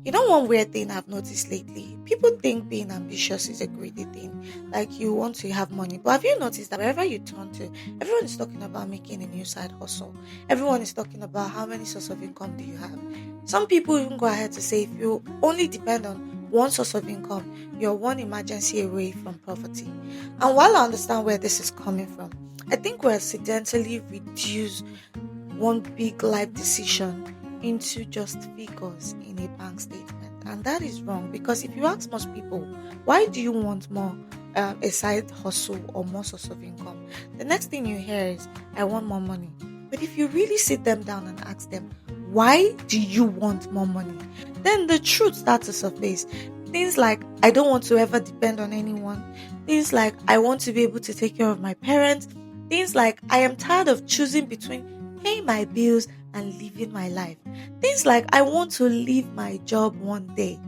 You know, one weird thing I've noticed lately, people think being ambitious is a greedy thing. Like you want to have money. But have you noticed that wherever you turn to, everyone is talking about making a new side hustle. Everyone is talking about how many sources of income do you have. Some people even go ahead to say if you only depend on one source of income, you're one emergency away from poverty. And while I understand where this is coming from, I think we accidentally reduce one big life decision into just figures in a bank statement. And that is wrong, because if you ask most people, why do you want more a side hustle or more source of income? The next thing you hear is, I want more money. But if you really sit them down and ask them, why do you want more money? Then the truth starts to surface. Things like, I don't want to ever depend on anyone. Things like, I want to be able to take care of my parents. Things like, I am tired of choosing between paying my bills and living my life. Things like, I want to leave my job one day.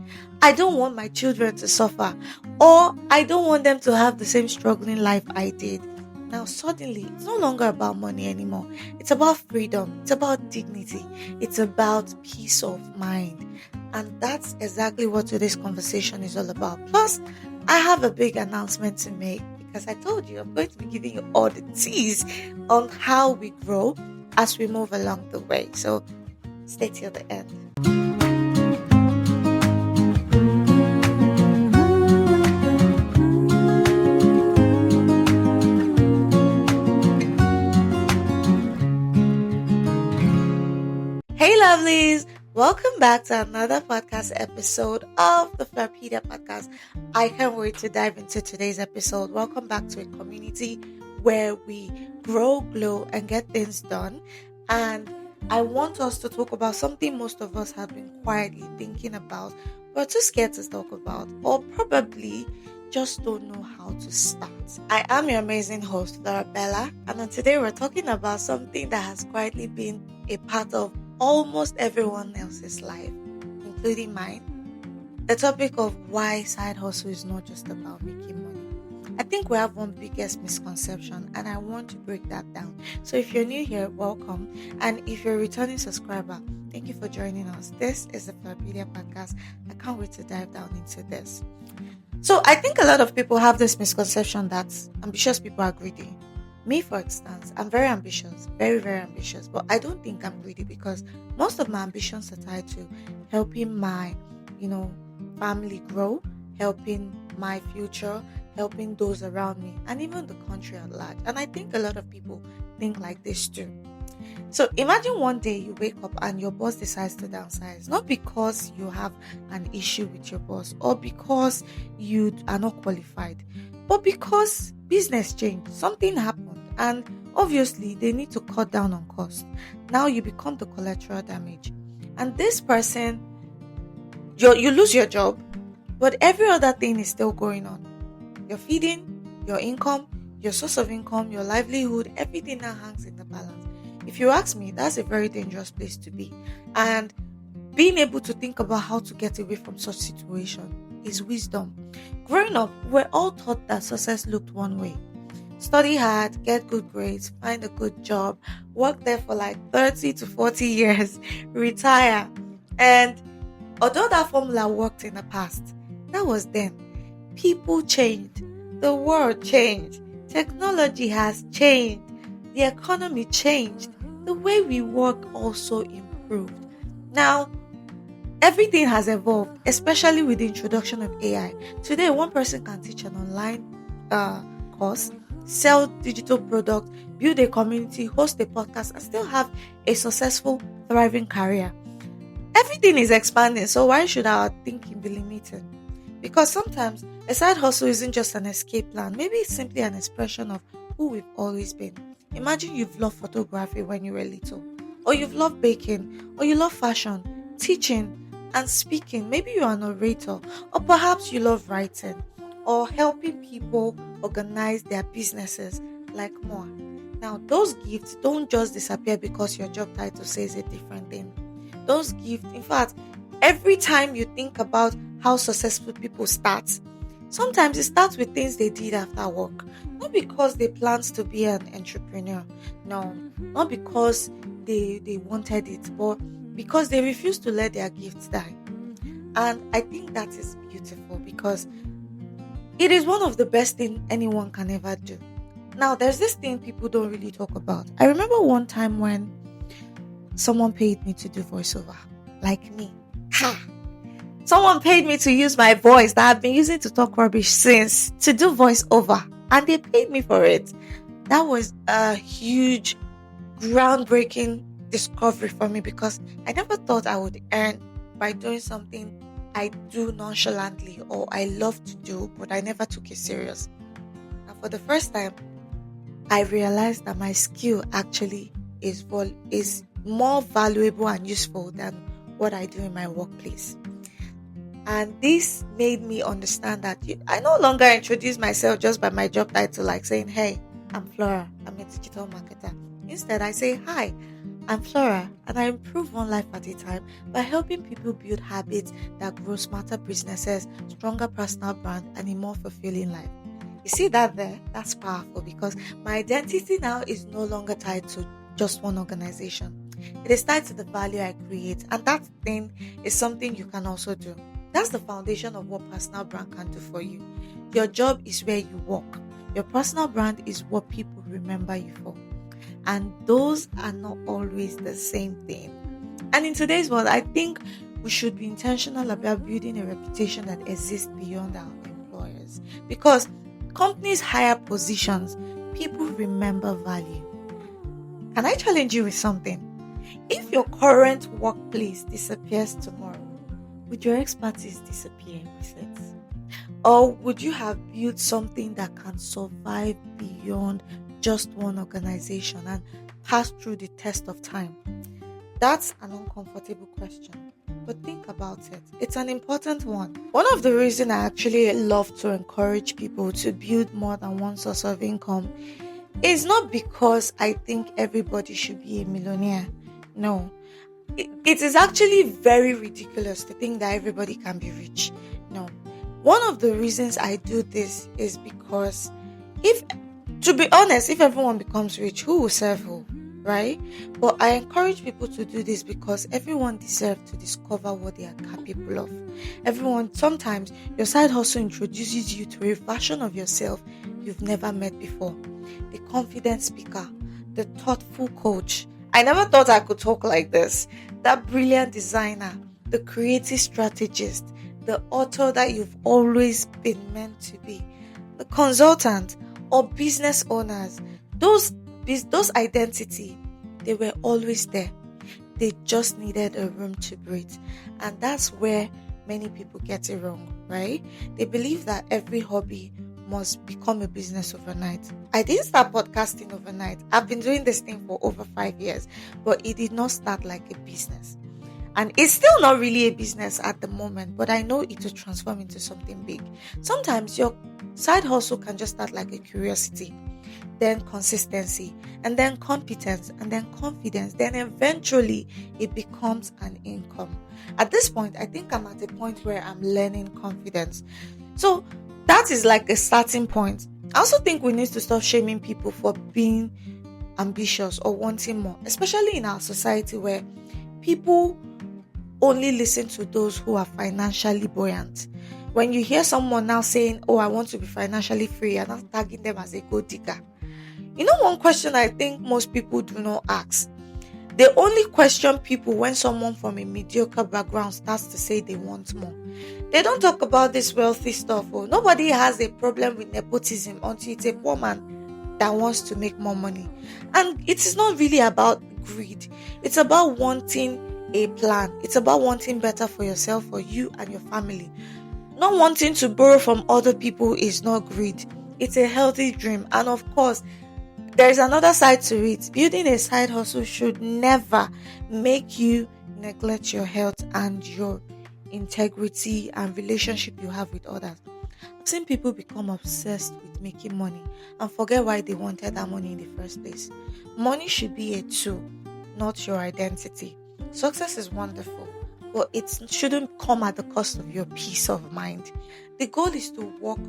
I don't want my children to suffer, or I don't want them to have the same struggling life I did. Now suddenly, it's no longer about money anymore. It's about freedom. It's about dignity. It's about peace of mind. And that's exactly what today's conversation is all about. Plus, I have a big announcement to make, because I told you I'm going to be giving you all the teas on how we grow as we move along the way. So stay till the end. Hey lovelies, welcome back to another podcast episode of the Florrapedia Podcast. I can't wait to dive into today's episode. Welcome back to a community where we grow, glow, and get things done. And I want us to talk about something most of us have been quietly thinking about, but too scared to talk about, or probably just don't know how to start. I am your amazing host, Florabella, and today we're talking about something that has quietly been a part of almost everyone else's life, including mine. The topic of why side hustle is not just about making money. I think we have one biggest misconception, and I want to break that down. So if you're new here, welcome. And if you're a returning subscriber, thank you for joining us. This is the Florrapedia Podcast. I can't wait to dive down into this. So I think a lot of people have this misconception that ambitious people are greedy. Me, for instance, I'm very ambitious, very, very ambitious, but I don't think I'm greedy, because most of my ambitions are tied to helping my, family grow, helping my future, helping those around me, and even the country at large. And I think a lot of people think like this too. So imagine one day you wake up and your boss decides to downsize, not because you have an issue with your boss or because you are not qualified, but because business changed, something happened, and obviously they need to cut down on cost. Now you become the collateral damage, and this person, you lose your job, but every other thing is still going on. Your feeding, your income, your source of income, your livelihood, everything now hangs in the balance. If you ask me, that's a very dangerous place to be. And being able to think about how to get away from such situation is wisdom. Growing up, we're all taught that success looked one way. Study hard, get good grades, find a good job, work there for like 30 to 40 years, retire. And although that formula worked in the past, that was then. People changed. The world changed. Technology has changed. The economy changed. The way we work also improved. Now, everything has evolved, especially with the introduction of AI. Today, one person can teach an online course, sell digital products, build a community, host a podcast, and still have a successful, thriving career. Everything is expanding, so why should our thinking be limited? Because sometimes a side hustle isn't just an escape plan. Maybe it's simply an expression of who we've always been. Imagine you've loved photography when you were little, or you've loved baking, or you love fashion, teaching, and speaking. Maybe you're a narrator, or perhaps you love writing, or helping people organize their businesses, like more. Now, those gifts don't just disappear because your job title says a different thing. Those gifts, in fact, every time you think about how successful people start, sometimes it starts with things they did after work. Not because they planned to be an entrepreneur. No, not because they wanted it, but because they refused to let their gifts die. And I think that is beautiful because it is one of the best things anyone can ever do. Now, there's this thing people don't really talk about. I remember one time when someone paid me to do voiceover, like me. Ha! Someone paid me to use my voice that I've been using to talk rubbish since to do voiceover, and they paid me for it. That was a huge, groundbreaking discovery for me because I never thought I would earn by doing something I do nonchalantly or I love to do, but I never took it serious. And for the first time, I realized that my skill actually is more valuable and useful than what I do in my workplace. And this made me understand that I no longer introduce myself just by my job title, like saying, hey, I'm Flora, I'm a digital marketer. Instead, I say, hi, I'm Flora, and I improve one life at a time by helping people build habits that grow smarter businesses, stronger personal brand, and a more fulfilling life. You see that there? That's powerful because my identity now is no longer tied to just one organization. It is tied to the value I create, and that thing is something you can also do. That's the foundation of what personal brand can do for you. Your job is where you work. Your personal brand is what people remember you for. And those are not always the same thing. And in today's world, I think we should be intentional about building a reputation that exists beyond our employers. Because companies hire positions, people remember value. Can I challenge you with something? If your current workplace disappears tomorrow, would your expertise disappear with it? Or would you have built something that can survive beyond just one organization and pass through the test of time? That's an uncomfortable question, but think about it. It's an important one. One of the reasons I actually love to encourage people to build more than one source of income is not because I think everybody should be a millionaire. No. It is actually very ridiculous to think that everybody can be rich. No. One of the reasons I do this is because to be honest, if everyone becomes rich, who will serve who, right? But I encourage people to do this because everyone deserves to discover what they are capable of. Sometimes your side hustle introduces you to a version of yourself you've never met before. The confident speaker, the thoughtful coach. I never thought I could talk like this. That brilliant designer, the creative strategist, the author that you've always been meant to be, the consultant or business owners. Those identity, they were always there. They just needed a room to breathe. And that's where many people get it wrong, right? They believe that every hobby must become a business overnight. I didn't start podcasting overnight. I've been doing this thing for over 5 years, but it did not start like a business. And it's still not really a business at the moment, but I know it will transform into something big. Sometimes your side hustle can just start like a curiosity, then consistency, and then competence, and then confidence. Then eventually it becomes an income. At this point, I think I'm at a point where I'm learning confidence. So that is like a starting point. I also think we need to stop shaming people for being ambitious or wanting more, especially in our society where people only listen to those who are financially buoyant. When you hear someone now saying, oh, I want to be financially free, and not tagging them as a gold digger. You know, one question I think most people do not ask. They only question people when someone from a mediocre background starts to say they want more. They don't talk about this wealthy stuff. Oh, nobody has a problem with nepotism until it's a poor man that wants to make more money. And it is not really about greed. It's about wanting a plan. It's about wanting better for yourself, for you and your family. Not wanting to borrow from other people is not greed. It's a healthy dream. And of course, there's another side to it. Building a side hustle should never make you neglect your health and your integrity and relationship you have with others. I've seen people become obsessed with making money and forget why they wanted that money in the first place. Money should be a tool, not your identity. Success is wonderful, but it shouldn't come at the cost of your peace of mind. The goal is to work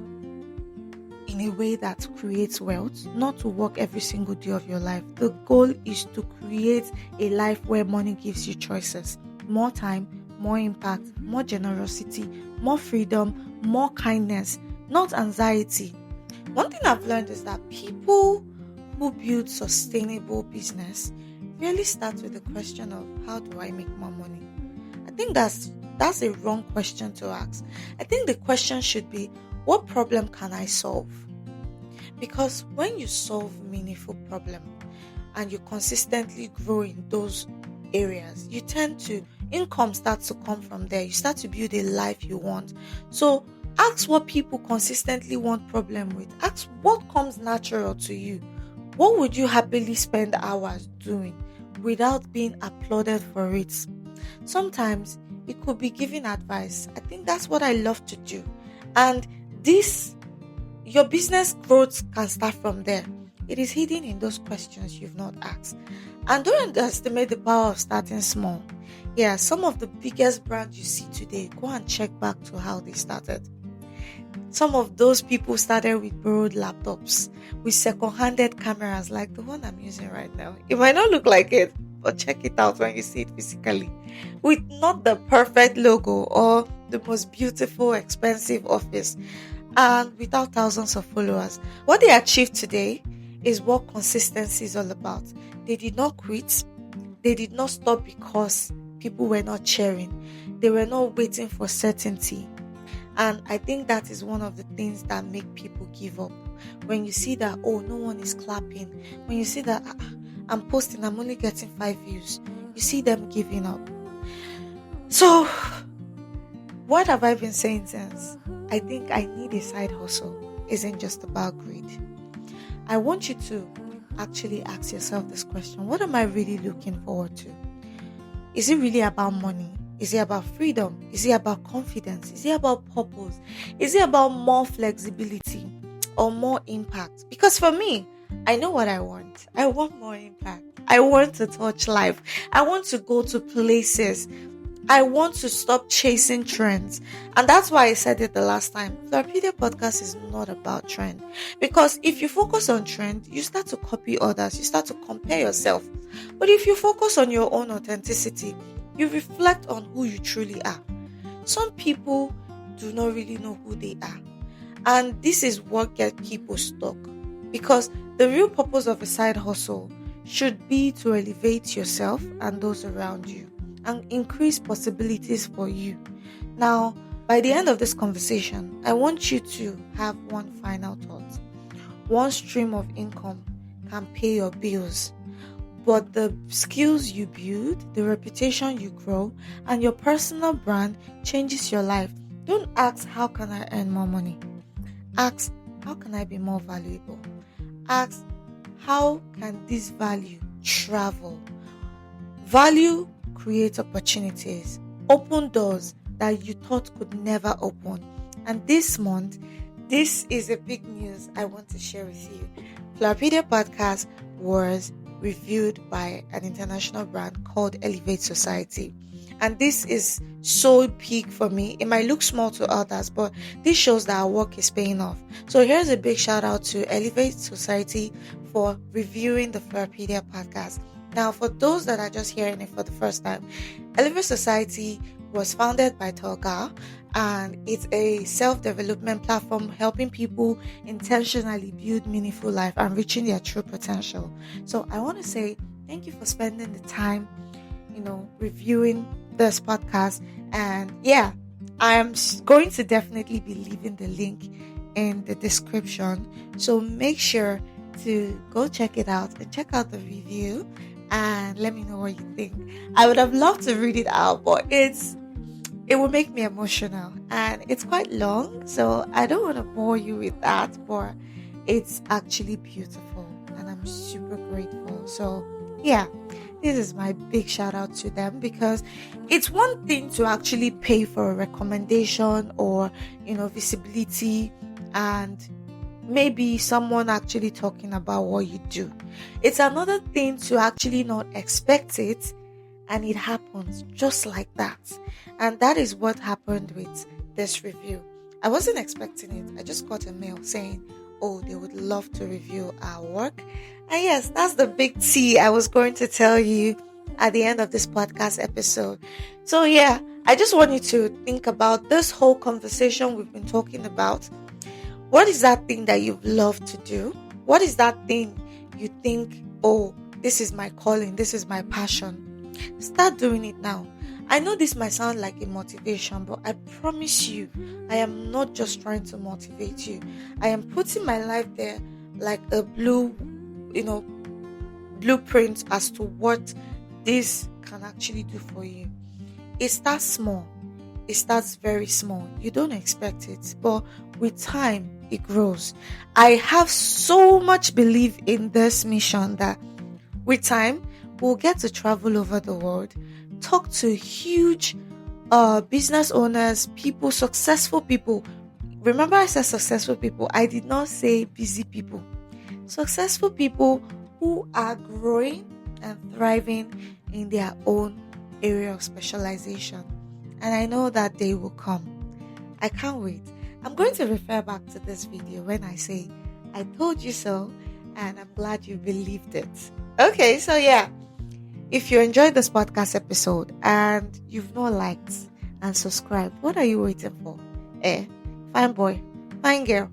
in a way that creates wealth, not to work every single day of your life. The goal is to create a life where money gives you choices, more time, more impact, more generosity, more freedom, more kindness, not anxiety. One thing I've learned is that people who build sustainable business really start with the question of how do I make more money? I think that's a wrong question to ask. I think the question should be, what problem can I solve? Because when you solve meaningful problem and you consistently grow in those areas, you tend to, income starts to come from there. You start to build a life you want. So ask what people consistently want problem with. Ask what comes natural to you. What would you happily spend hours doing without being applauded for it? Sometimes it could be giving advice. I think that's what I love to do. And your business growth can start from there. It is hidden in those questions you've not asked. And don't underestimate the power of starting small. Yeah, some of the biggest brands you see today, go and check back to how they started. Some of those people started with borrowed laptops, with second-handed cameras like the one I'm using right now. It might not look like it, but check it out when you see it physically. With not the perfect logo or the most beautiful, expensive office, and without thousands of followers. What they achieved today is what consistency is all about. They did not quit. They did not stop because people were not cheering. They were not waiting for certainty. And I think that is one of the things that make people give up. When you see that, oh, no one is clapping. When you see that, I'm posting, I'm only getting 5 views. You see them giving up. So, what have I been saying since? I think I need a side hustle. Isn't just about greed. I want you to actually ask yourself this question. What am I really looking forward to? Is it really about money? Is it about freedom? Is it about confidence? Is it about purpose? Is it about more flexibility or more impact? Because for me, I know what I want. I want more impact. I want to touch life. I want to go to places. I want to stop chasing trends. And that's why I said it the last time. Florrapedia Podcast is not about trend. Because if you focus on trend, you start to copy others. You start to compare yourself. But if you focus on your own authenticity, you reflect on who you truly are. Some people do not really know who they are. And this is what gets people stuck. Because the real purpose of a side hustle should be to elevate yourself and those around you and increase possibilities for you. Now, by the end of this conversation, I want you to have one final thought. One stream of income can pay your bills. But the skills you build, the reputation you grow, and your personal brand changes your life. Don't ask, how can I earn more money? Ask, how can I be more valuable? Ask, how can this value travel? Value creates opportunities, open doors that you thought could never open. And this month, this is a big news I want to share with you. Florrapedia Podcast was reviewed by an international brand called Elevate Society. And this is so big for me. It might look small to others, but this shows that our work is paying off. So here's a big shout out to Elevate Society for reviewing the Florrapedia Podcast. Now, for those that are just hearing it for the first time, Elevate Society was founded by Tolga, and it's a self-development platform helping people intentionally build meaningful life and reaching their true potential. So I want to say thank you for spending the time, reviewing this podcast. And yeah, I am going to definitely be leaving the link in the description. So make sure to go check it out and check out the review and let me know what you think. I would have loved to read it out, but it will make me emotional and it's quite long, so I don't want to bore you with that, but it's actually beautiful and I'm super grateful. So yeah, this is my big shout out to them, because it's one thing to actually pay for a recommendation or visibility and maybe someone actually talking about what you do. It's another thing to actually not expect it and it happens just like that. And that is what happened with this review. I wasn't expecting it. I just got a mail saying, oh, they would love to review our work. And yes, that's the big T I was going to tell you at the end of this podcast episode. So yeah, I just want you to think about this whole conversation we've been talking about. What is that thing that you've loved to do? What is that thing you think, oh, this is my calling, this is my passion? Start doing it now. I know this might sound like a motivation, but I promise you, I am not just trying to motivate you. I am putting my life there like a blueprint as to what this can actually do for you. It starts small. It starts very small. You don't expect it, but with time, it grows. I have so much belief in this mission that with time, we'll get to travel over the world, talk to huge business owners, people, successful people. Remember, I said successful people. I did not say busy people. Successful people who are growing and thriving in their own area of specialization. And I know that day will come. I can't wait. I'm going to refer back to this video when I say, I told you so, and I'm glad you believed it. Okay, so yeah. If you enjoyed this podcast episode and you've not liked and subscribed, what are you waiting for? Fine boy, fine girl,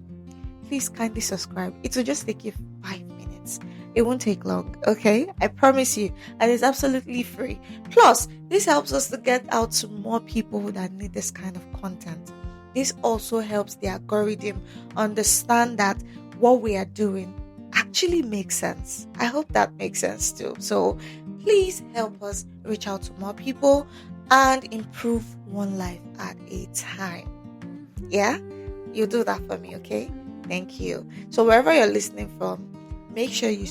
please kindly subscribe. It will just take you 5 minutes. It won't take long, okay? I promise you. And it's absolutely free. Plus, this helps us to get out to more people that need this kind of content. This also helps the algorithm understand that what we are doing actually makes sense. I hope that makes sense too. So please help us reach out to more people and improve one life at a time. Yeah? You do that for me, okay? Thank you. So wherever you're listening from, make sure you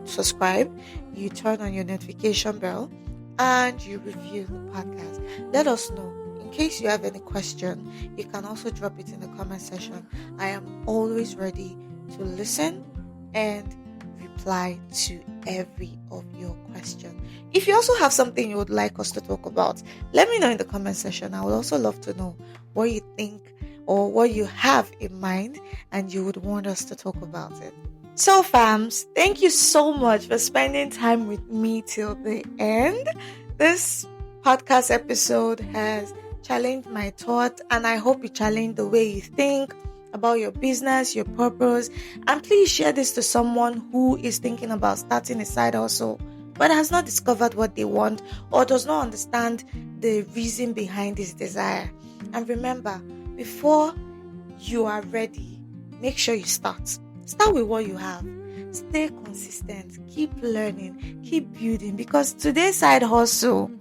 subscribe, you turn on your notification bell, and you review the podcast. Let us know. In case you have any question, you can also drop it in the comment section. I am always ready to listen and reply to every of your questions. If you also have something you would like us to talk about, let me know in the comment section. I would also love to know what you think or what you have in mind and you would want us to talk about it. So fams, thank you so much for spending time with me till the end. This podcast episode has challenged my thought, and I hope it challenged the way you think about your business, your purpose. And please share this to someone who is thinking about starting a side hustle but has not discovered what they want or does not understand the reason behind this desire. And remember, before you are ready, make sure you start. Start with what you have. Stay consistent. Keep learning. Keep building. Because today's side hustle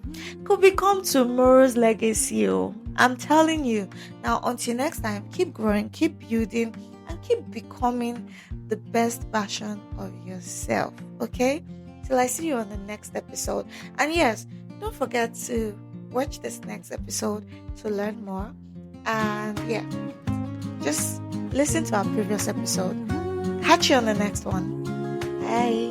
could become tomorrow's legacy. I'm telling you. Now, until next time, keep growing, keep building, and keep becoming the best version of yourself. Okay? Till I see you on the next episode. And yes, don't forget to watch this next episode to learn more. And yeah, just listen to our previous episode. Catch you on the next one. Bye.